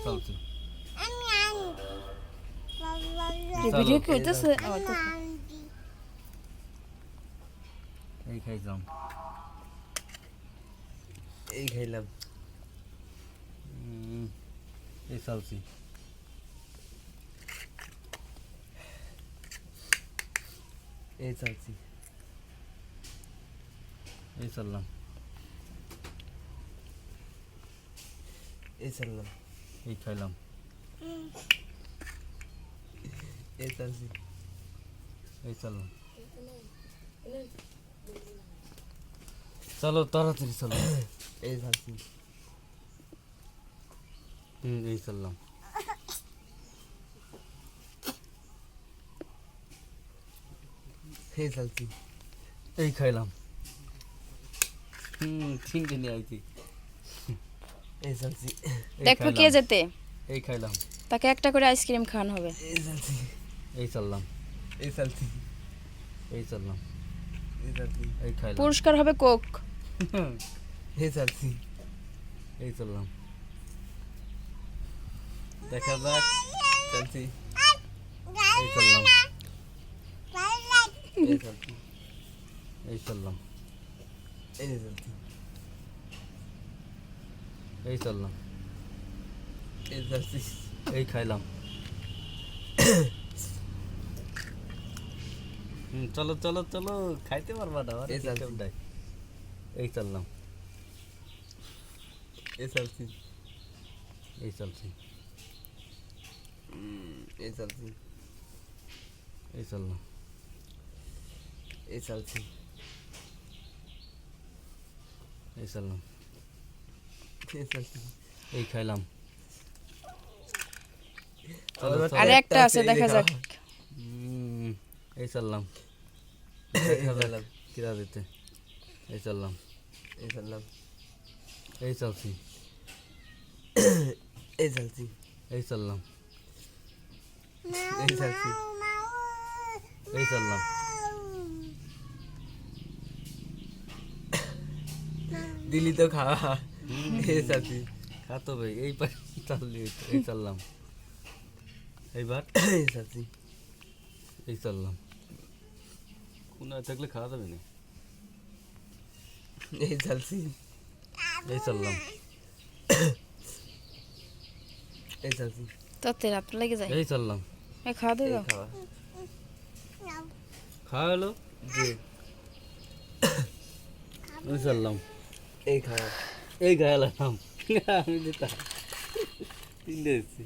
চলছে ভিডিও কি হইতেছে? এই খাইলাম এই খাইলাম এই চলছি এই চালছি এই চললাম এই চাললাম এই খাইলাম এই চালছি এই চললাম চলো তাড়াতাড়ি চলো এই চালছি এই চললাম এই চালছি এই খাইলাম তিনটে নিয়ে আইছি এই চালছি এই দেখো কে খাইলাম, যেতে, এই খাইলাম তাকে একটা করে আইসক্রিম খাওয়ানো হবে। এই চালছি এই চললাম এই চালছি এই চললাম এই চালছি এই খাইলাম পুরস্কার হবে কোক। এই চালছি এই চললাম দেখা যাক চালছি এই চললাম এই চালছি এই চললাম এই চালছি এই চললাম এই চালছি এই খাইলাম চলো চলো চলো খাইতে পারবা না এই চলছি। এই চললাম এই চালছি এই চলছি এই চালছি এই চললাম এই চালছি এই চললাম এই চালছি এই খাইলাম আরে একটা আছে, দেখা যাক। এই চললাম এই চাললাম কিরা দিতে এই চললাম এই চাললাম এই চলছি এই চালছি এই চললাম এই চালছি এই চললাম দিলি তো খাওয়া এই চালছি খাতো ভাই এই চাললি এই চললাম এইবার এই চালছি এই চললাম কোন থাকলে খাওয়া যাবে না এই চালছি এই চললাম এই চালছি তাতে রাত লেগে যায়। এই চললাম এই খাওয়া এই দেবো। খাওয়া খাওয়া হলো যে এই চললাম এই খাওয়া এই গায়ালাম আমি যেতাম তিনটে এসেছি